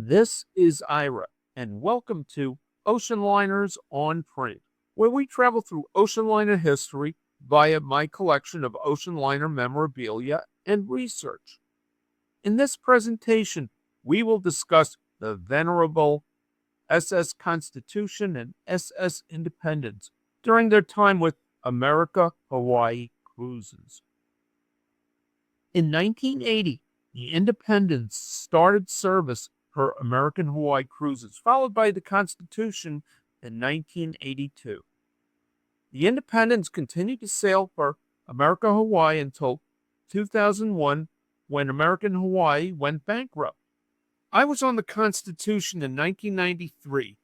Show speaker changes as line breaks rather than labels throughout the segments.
This is Ira, and welcome to Ocean Liners on Print, where we travel through ocean liner history via my collection of ocean liner memorabilia and research. In this presentation, we will discuss the venerable SS Constitution and SS Independence during their time with America Hawaii Cruises. In 1980, the Independence started service for American Hawaii Cruises, followed by the Constitution in 1982. The Independence continued to sail for America Hawaii until 2001, when American Hawaii went bankrupt. I was on the Constitution in 1993,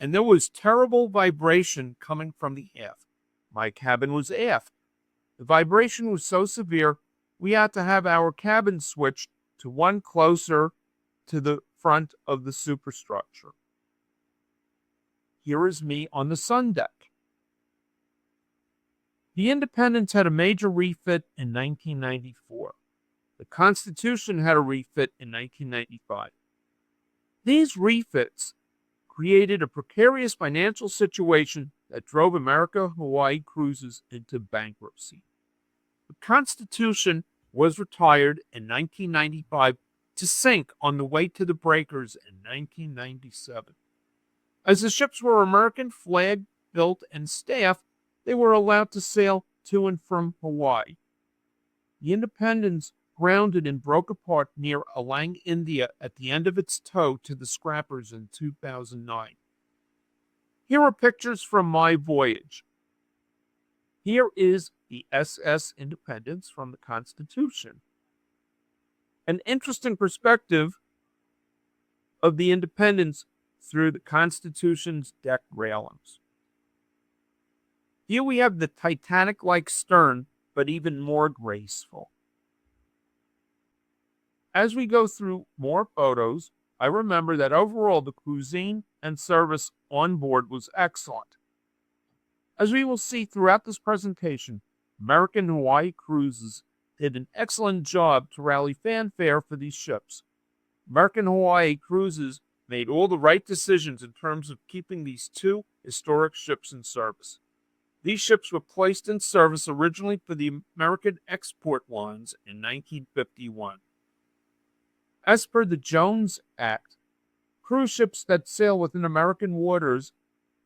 and there was terrible vibration coming from the aft. My cabin was aft. The vibration was so severe, we had to have our cabin switched to one closer to the front of the superstructure. Here is me on the sun deck. The Independence had a major refit in 1994. The Constitution had a refit in 1995. These refits created a precarious financial situation that drove America Hawaii Cruises into bankruptcy. The Constitution was retired in 1995 to sink on the way to the breakers in 1997. As the ships were American flag built and staffed, they were allowed to sail to and from Hawaii. The Independence grounded and broke apart near Alang, India at the end of its tow to the scrappers in 2009. Here are pictures from my voyage. Here is the SS Independence from the Constitution. An interesting perspective of the Independence through the Constitution's deck railings. Here we have the Titanic-like stern, but even more graceful. As we go through more photos, I remember that overall the cuisine and service on board was excellent. As we will see throughout this presentation, American Hawaii Cruises did an excellent job to rally fanfare for these ships. American Hawaii Cruises made all the right decisions in terms of keeping these two historic ships in service. These ships were placed in service originally for the American export lines in 1951. As per the Jones Act, cruise ships that sail within American waters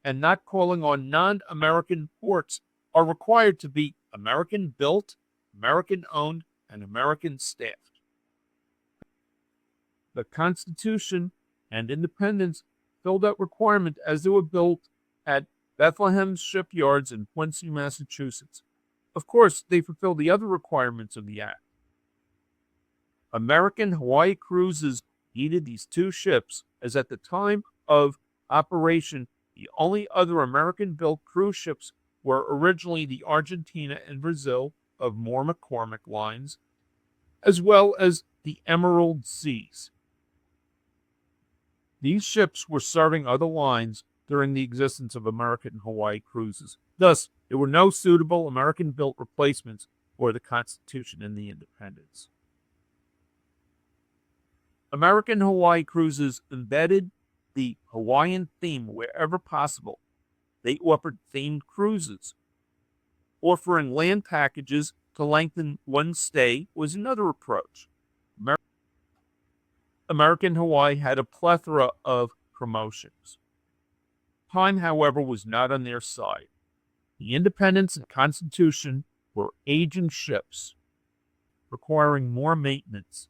and not calling on non-American ports are required to be American-built, American-owned, and American-staffed. The Constitution and Independence filled that requirement as they were built at Bethlehem shipyards in Quincy, Massachusetts. Of course, they fulfill the other requirements of the Act. American Hawaii Cruises needed these two ships, as at the time of operation, the only other American-built cruise ships were originally the Argentina and Brazil of Moore McCormick lines, as well as the Emerald Seas. These ships were serving other lines during the existence of American Hawaii Cruises. Thus, there were no suitable American-built replacements for the Constitution and the Independence. American Hawaii Cruises embedded the Hawaiian theme wherever possible. They offered themed cruises. Offering land packages to lengthen one's stay was another approach. American Hawaii had a plethora of promotions. Time, however, was not on their side. The Independence and Constitution were aging ships, requiring more maintenance.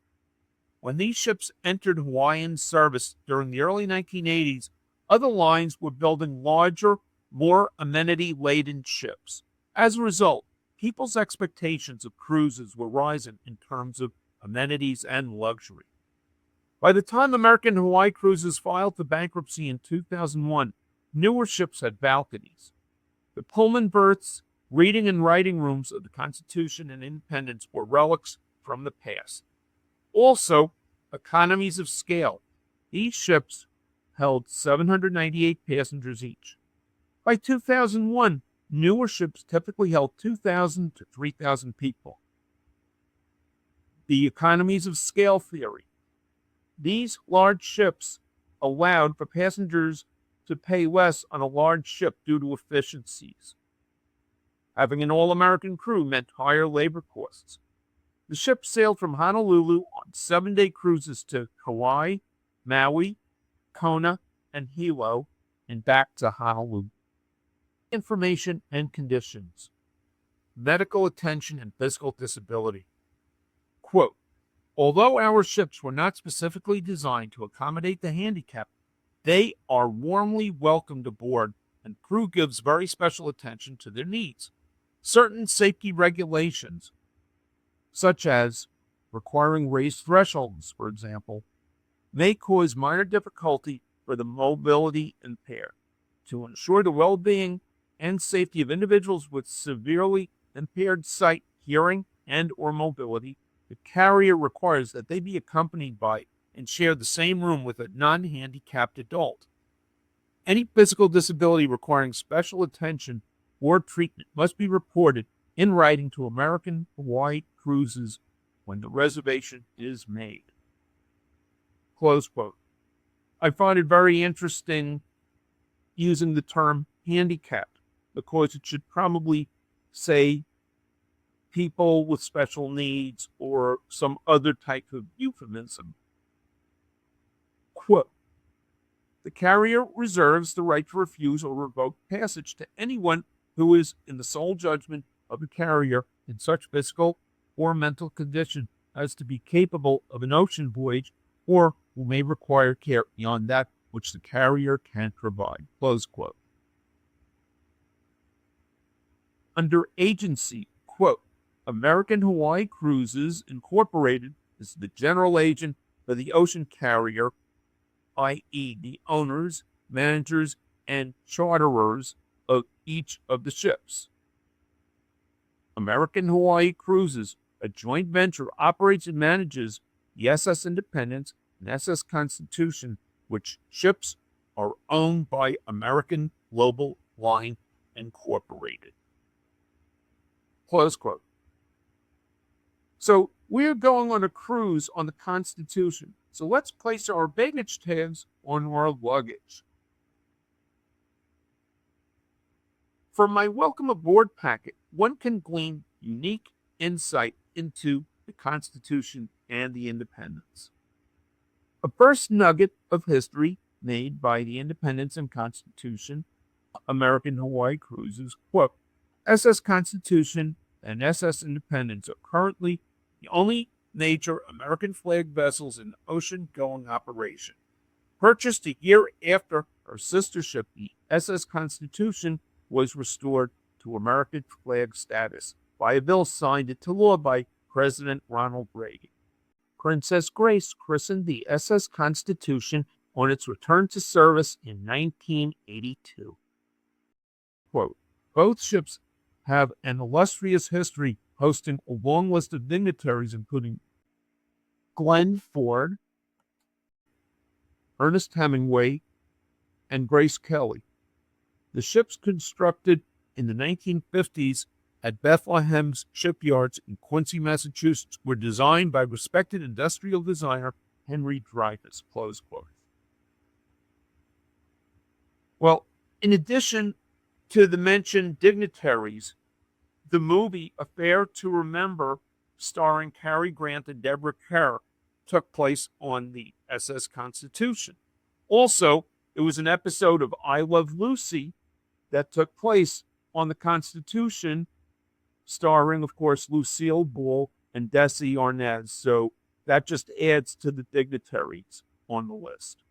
When these ships entered Hawaiian service during the early 1980s, other lines were building larger, more amenity-laden ships. As a result, people's expectations of cruises were rising in terms of amenities and luxury. By the time American Hawaii Cruises filed for bankruptcy in 2001, newer ships had balconies. The Pullman berths, reading and writing rooms of the Constitution and Independence were relics from the past. Also, economies of scale. These ships held 798 passengers each. By 2001, newer ships typically held 2,000 to 3,000 people. The economies of scale theory. These large ships allowed for passengers to pay less on a large ship due to efficiencies. Having an all-American crew meant higher labor costs. The ship sailed from Honolulu on 7-day cruises to Kauai, Maui, Kona, and Hilo, and back to Honolulu. Information and conditions. Medical attention and physical disability. Quote, although our ships were not specifically designed to accommodate the handicapped, they are warmly welcomed aboard, and crew gives very special attention to their needs. Certain safety regulations, such as requiring raised thresholds, for example, may cause minor difficulty for the mobility impaired. To ensure the well-being and safety of individuals with severely impaired sight, hearing, and or mobility, the carrier requires that they be accompanied by and share the same room with a non-handicapped adult. Any physical disability requiring special attention or treatment must be reported in writing to American Hawaii Cruises when the reservation is made. Close quote. I find it very interesting using the term handicapped because it should probably say people with special needs or some other type of euphemism. Quote, the carrier reserves the right to refuse or revoke passage to anyone who is in the sole judgment of the carrier in such physical or mental condition as to be capable of an ocean voyage or who may require care beyond that which the carrier can provide. Close quote. Under agency, quote, American Hawaii Cruises Incorporated is the general agent for the ocean carrier, i.e. the owners, managers, and charterers of each of the ships. American Hawaii Cruises, a joint venture, operates and manages the SS Independence and SS Constitution, which ships are owned by American Global Line Incorporated. Close quote. So we're going on a cruise on the Constitution. So let's place our baggage tags on our luggage. From my welcome aboard packet, one can glean unique insight into the Constitution and the Independence. A first nugget of history made by the Independence and Constitution, American Hawaii Cruises, quote, SS Constitution and SS Independence are currently the only major American flag vessels in ocean-going operation. Purchased a year after her sister ship, the SS Constitution, was restored to American flag status by a bill signed into law by President Ronald Reagan. Princess Grace christened the SS Constitution on its return to service in 1982. Quote, both ships have an illustrious history, hosting a long list of dignitaries, including Glenn Ford, Ernest Hemingway, and Grace Kelly. The ships constructed in the 1950s at Bethlehem's shipyards in Quincy, Massachusetts, were designed by respected industrial designer Henry Dreyfuss. Close quote. Well, in addition to the mentioned dignitaries, the movie Affair to Remember, starring Cary Grant and Deborah Kerr, took place on the SS Constitution. Also, it was an episode of I Love Lucy that took place on the Constitution, starring, of course, Lucille Ball and Desi Arnaz. So that just adds to the dignitaries on the list.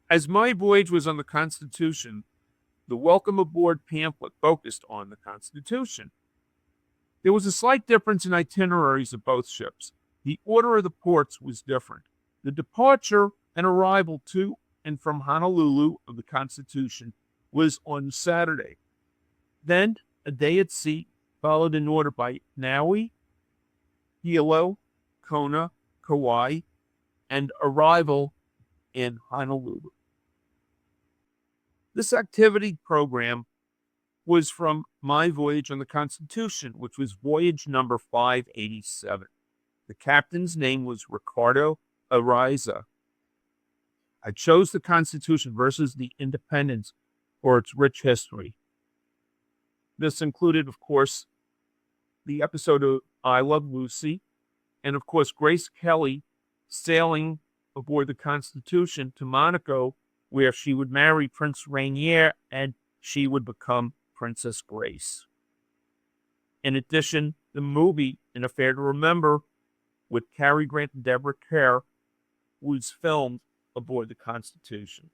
As my voyage was on the Constitution, the Welcome Aboard pamphlet focused on the Constitution. There was a slight difference in itineraries of both ships. The order of the ports was different. The departure and arrival to and from Honolulu of the Constitution was on Saturday. Then, a day at sea, followed in order by Maui, Hilo, Kona, Kauai, and arrival in Honolulu. This activity program was from my voyage on the Constitution, which was voyage number 587. The captain's name was Ricardo Ariza. I chose the Constitution versus the Independence for its rich history. This included, of course, the episode of I Love Lucy, and of course, Grace Kelly sailing aboard the Constitution to Monaco, where she would marry Prince Rainier and she would become Princess Grace. In addition, the movie An Affair to Remember with Cary Grant and Deborah Kerr was filmed aboard the Constitution.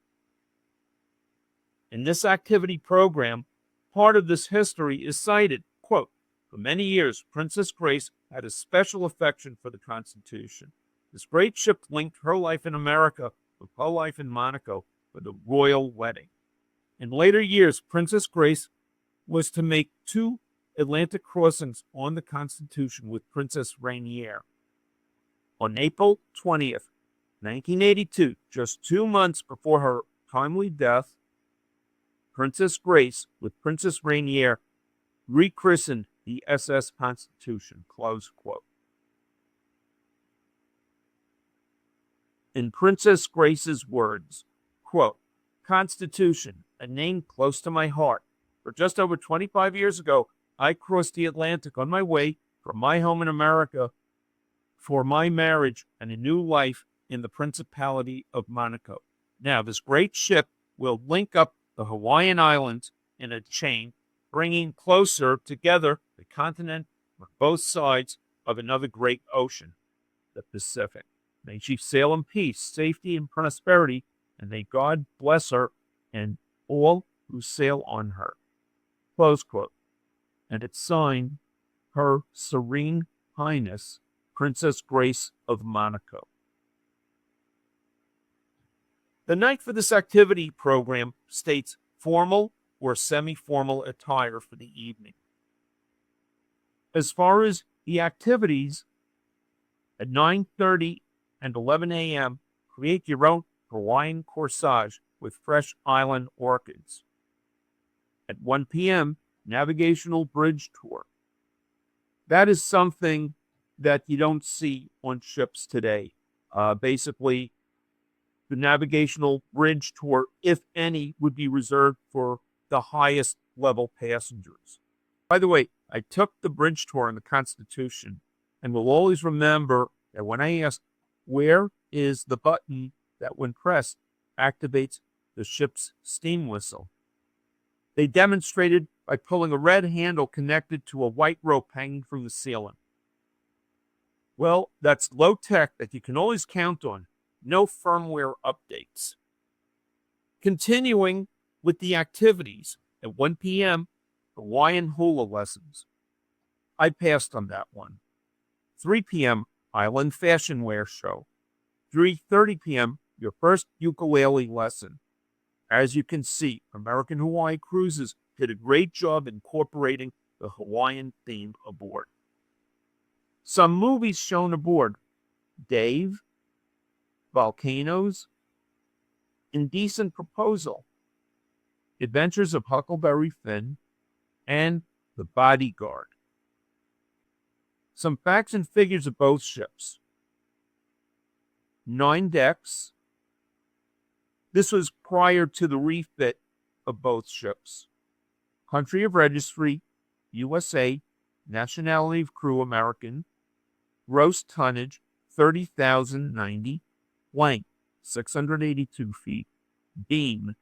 In this activity program, part of this history is cited, quote, "For many years, Princess Grace had a special affection for the Constitution. This great ship linked her life in America with her life in Monaco for the royal wedding. In later years, Princess Grace was to make 2 Atlantic crossings on the Constitution with Princess Rainier. On April 20th, 1982, just 2 months before her timely death, Princess Grace, with Princess Rainier, rechristened the SS Constitution," close quote. In Princess Grace's words, quote, "Constitution, a name close to my heart. For just over 25 years ago, I crossed the Atlantic on my way from my home in America for my marriage and a new life in the Principality of Monaco. Now, this great ship will link up the Hawaiian Islands in a chain, bringing closer together the continent on both sides of another great ocean, the Pacific. May she sail in peace, safety, and prosperity, and may God bless her and all who sail on her." Close quote. And it's signed, Her Serene Highness, Princess Grace of Monaco. The night for this activity program states formal or semi-formal attire for the evening. As far as the activities, at 9:30 and 11 a.m., create your own Hawaiian corsage with fresh island orchids. At 1 p.m., navigational bridge tour. That is something that you don't see on ships today. Basically, the navigational bridge tour, if any, would be reserved for the highest level passengers. By the way, I took the bridge tour on the Constitution and will always remember that when I asked where is the button that, when pressed, activates the ship's steam whistle, they demonstrated by pulling a red handle connected to a white rope hanging from the ceiling. Well, that's low tech that you can always count on. No firmware updates. Continuing with the activities, at 1 p.m., Hawaiian hula lessons. I passed on that one. 3 p.m., Island Fashion Wear Show. 3:30 p.m., your first ukulele lesson. As you can see, American Hawaii Cruises did a great job incorporating the Hawaiian theme aboard. Some movies shown aboard: Dave, Volcanoes, Indecent Proposal, Adventures of Huckleberry Finn, and The Bodyguard. Some facts and figures of both ships. 9 decks. This was prior to the refit of both ships. Country of registry, USA. Nationality of crew, American. Gross tonnage, 30,090. Length, 682 feet. Beam,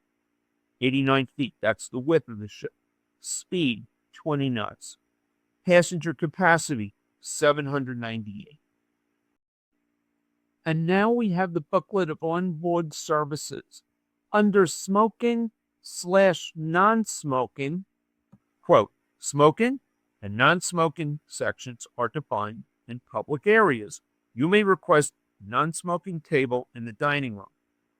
89 feet. That's the width of the ship. Speed, 20 knots. Passenger capacity, 798. And now we have the booklet of onboard services. Under smoking/non-smoking, quote, smoking and non-smoking sections are defined in public areas. You may request non-smoking table in the dining room.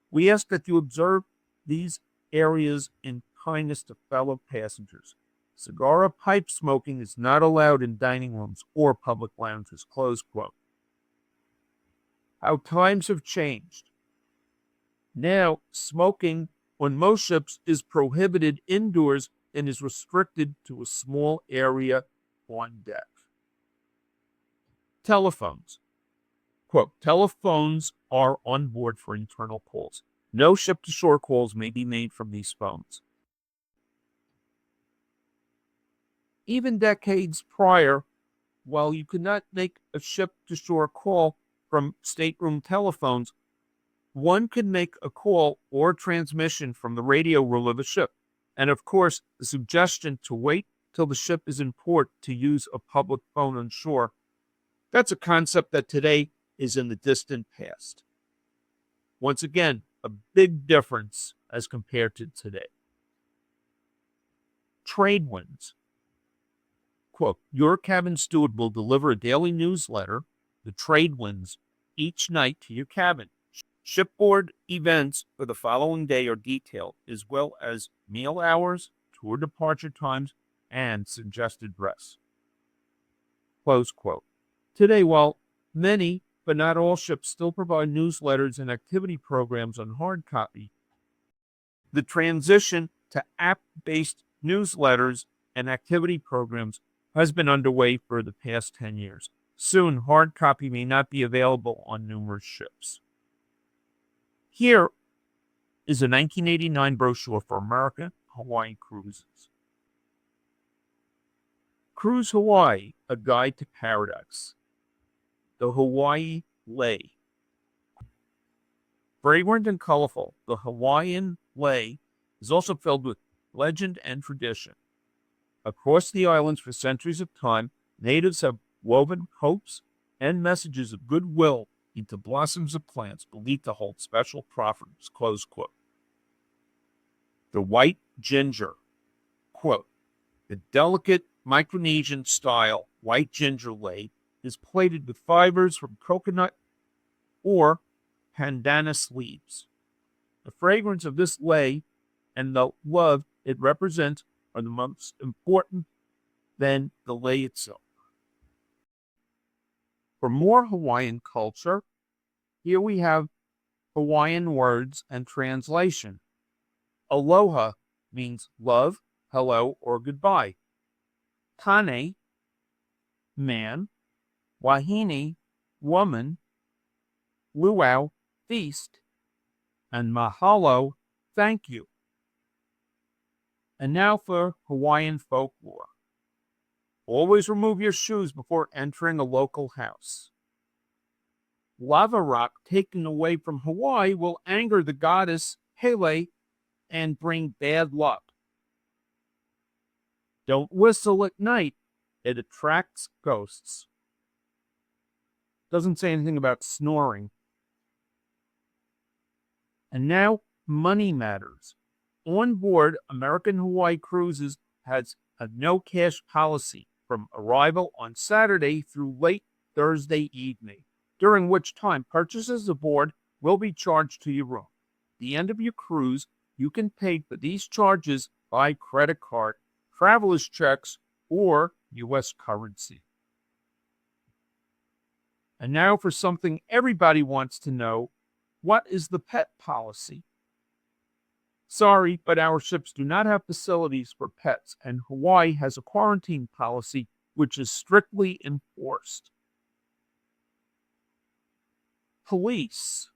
We ask that you observe these areas in kindness to fellow passengers. Cigar or pipe smoking is not allowed in dining rooms or public lounges, close quote. How times have changed. Now, smoking on most ships is prohibited indoors and is restricted to a small area on deck. Telephones. Quote, telephones are on board for internal calls. No ship-to-shore calls may be made from these phones. Even decades prior, while you could not make a ship-to-shore call from stateroom telephones, one could make a call or transmission from the radio room of the ship. And of course, the suggestion to wait till the ship is in port to use a public phone on shore, that's a concept that today is in the distant past. Once again, a big difference as compared to today. Trade winds. Quote, your cabin steward will deliver a daily newsletter, the trade winds, each night to your cabin. Shipboard events for the following day are detailed, as well as meal hours, tour departure times, and suggested rest. Close quote. Today, while many, but not all ships still provide newsletters and activity programs on hard copy, the transition to app-based newsletters and activity programs has been underway for the past 10 years. Soon, hard copy may not be available on numerous ships. Here is a 1989 brochure for American Hawaii Cruises. Cruise Hawaii, A Guide to Paradise. The Hawaii Lei. Fragrant and colorful, the Hawaiian Lei is also filled with legend and tradition. Across the islands for centuries of time, natives have woven hopes and messages of goodwill into blossoms of plants believed to hold special properties, close quote. The white ginger, quote, the delicate Micronesian style white ginger lei is plated with fibers from coconut or pandanus leaves. The fragrance of this lei and the love it represents are the most important than the lei itself. For more Hawaiian culture, here we have Hawaiian words and translation. Aloha means love, hello, or goodbye. Kane, man. Wahine, woman. Luau, feast. And mahalo, thank you. And now for Hawaiian folklore. Always remove your shoes before entering a local house. Lava rock taken away from Hawaii will anger the goddess Hele and bring bad luck. Don't whistle at night. It attracts ghosts. Doesn't say anything about snoring. And now, money matters. On board, American Hawaii Cruises has a no-cash policy from arrival on Saturday through late Thursday evening, during which time purchases aboard will be charged to your room. At the end of your cruise, you can pay for these charges by credit card, traveler's checks, or U.S. currency. And now for something everybody wants to know. What is the pet policy? Sorry, but our ships do not have facilities for pets, and Hawaii has a quarantine policy which is strictly enforced. Police.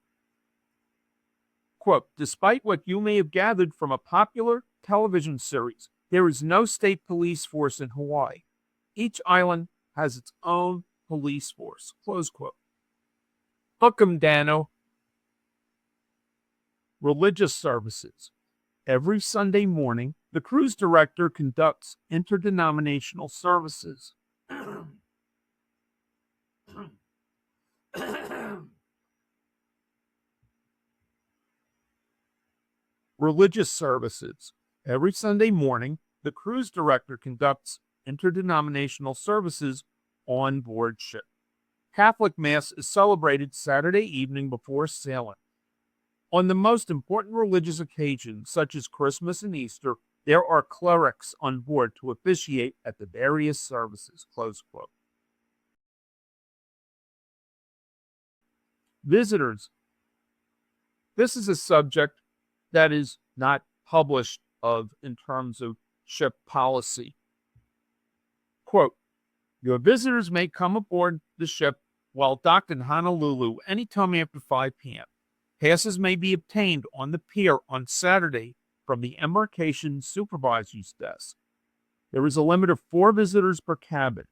Quote, despite what you may have gathered from a popular television series, there is no state police force in Hawaii. Each island has its own police force. Close quote. Hook 'em, Dano. Religious services. Every Sunday morning, the cruise director conducts interdenominational services. Religious services. Every Sunday morning, the cruise director conducts interdenominational services on board ship. Catholic Mass is celebrated Saturday evening before sailing. On the most important religious occasions, such as Christmas and Easter, there are clerics on board to officiate at the various services. Close quote. Visitors. This is a subject that is not published of in terms of ship policy. Quote, your visitors may come aboard the ship while docked in Honolulu anytime after 5 p.m. Passes may be obtained on the pier on Saturday from the embarkation supervisor's desk. There is a limit of 4 visitors per cabin.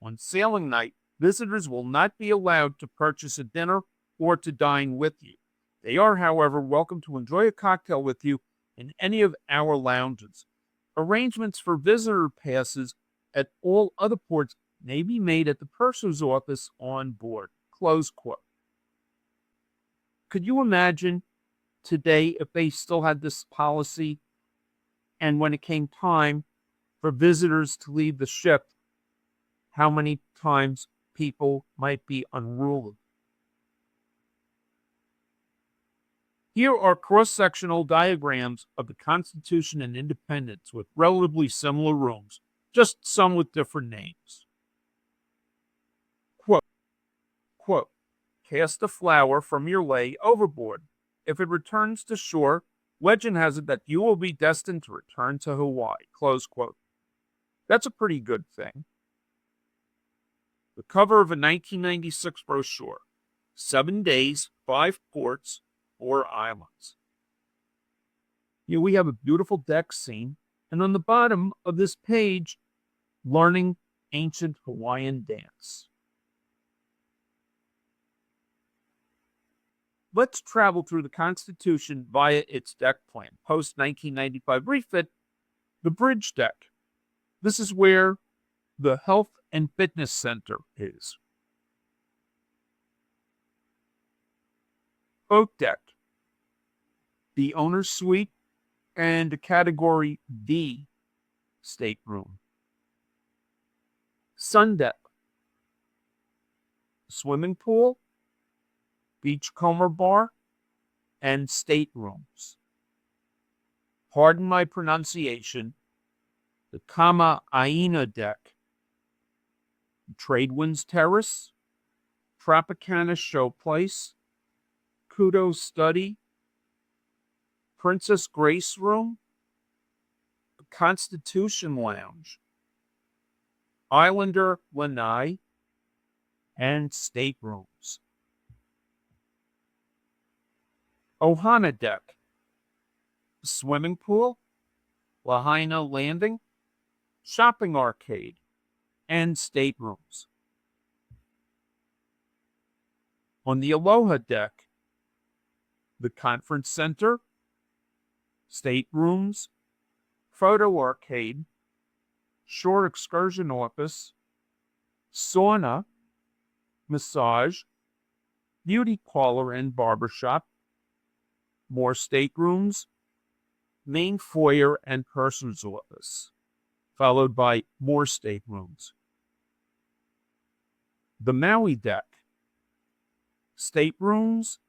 On sailing night, visitors will not be allowed to purchase a dinner or to dine with you. They are, however, welcome to enjoy a cocktail with you in any of our lounges. Arrangements for visitor passes at all other ports may be made at the purser's office on board. Close quote. Could you imagine today if they still had this policy and when it came time for visitors to leave the ship, how many times people might be unruly? Here are cross-sectional diagrams of the Constitution and Independence with relatively similar rooms, just some with different names. Quote, cast a flower from your lei overboard. If it returns to shore, legend has it that you will be destined to return to Hawaii. Close quote. That's a pretty good thing. The cover of a 1996 brochure. 7 days, 5 ports, 4 islands. Here we have a beautiful deck scene, and on the bottom of this page, learning ancient Hawaiian dance. Let's travel through the Constitution via its deck plan. Post-1995 refit, the bridge deck. This is where the Health and Fitness Center is. Boat deck, the owner's suite, and a Category D stateroom. Sun deck, swimming pool, beachcomber bar, and staterooms. Pardon my pronunciation, the Kama Aina deck, Tradewinds Terrace, Tropicana Showplace, Kudo Study, Princess Grace Room, the Constitution Lounge, Islander Lanai, and staterooms. Ohana deck, swimming pool, Lahaina Landing, shopping arcade, and staterooms. On the Aloha deck, the conference center, staterooms, photo arcade, shore excursion office, sauna, massage, beauty parlor and barbershop, more staterooms, main foyer and purser's office, followed by more staterooms. The Maui deck, staterooms,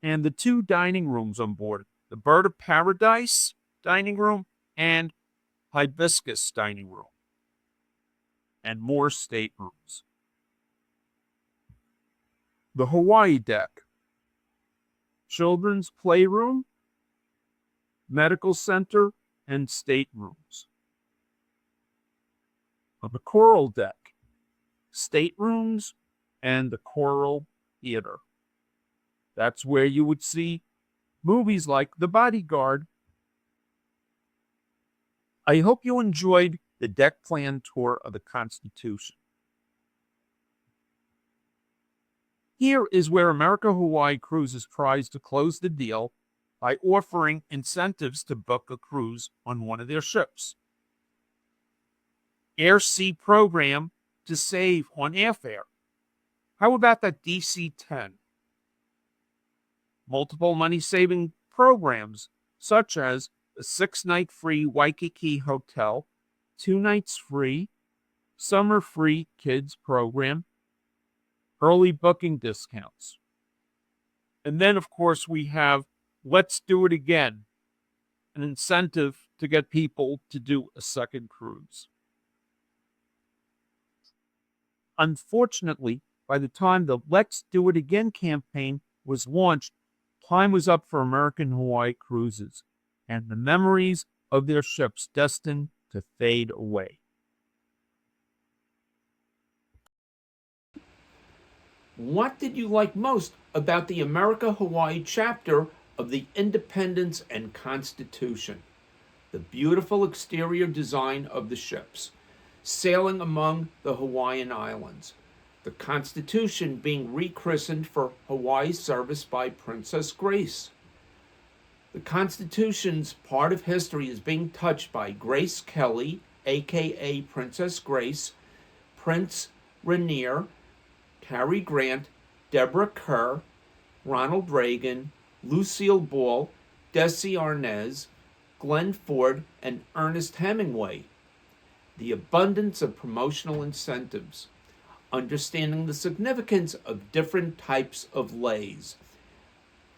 and the 2 dining rooms on board, the Bird of Paradise dining room and Hibiscus dining room, and more staterooms. The Hawaii deck, children's playroom, medical center, and staterooms. On the Coral deck, staterooms and the Coral Theater. That's where you would see movies like The Bodyguard. I hope you enjoyed the deck plan tour of the Constitution. Here is where America Hawaii Cruises tries to close the deal by offering incentives to book a cruise on one of their ships. Air Sea program to save on airfare. How about that DC-10? Multiple money-saving programs, such as a 6-night free Waikiki hotel, 2 nights free, summer free kids program, early booking discounts. And then, of course, we have Let's Do It Again, an incentive to get people to do a second cruise. Unfortunately, by the time the Let's Do It Again campaign was launched, time was up for American Hawaii Cruises, and the memories of their ships destined to fade away. What did you like most about the America-Hawaii chapter of the Independence and Constitution? The beautiful exterior design of the ships, sailing among the Hawaiian Islands, the Constitution being rechristened for Hawaii service by Princess Grace. The Constitution's part of history is being touched by Grace Kelly, aka Princess Grace, Prince Rainier, Cary Grant, Deborah Kerr, Ronald Reagan, Lucille Ball, Desi Arnaz, Glenn Ford, and Ernest Hemingway. The abundance of promotional incentives, understanding the significance of different types of leis,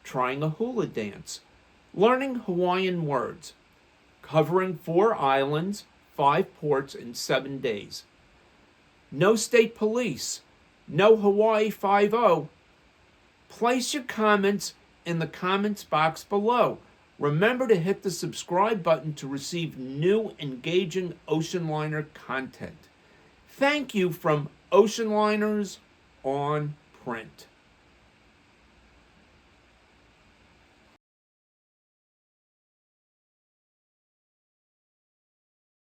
trying a hula dance, learning Hawaiian words, covering 4 islands, 5 ports in 7 days. No state police, no Hawaii 5-0. Place your comments in the comments box below. Remember to hit the subscribe button to receive new engaging Ocean Liner content. Thank you from Ocean Liners on Print.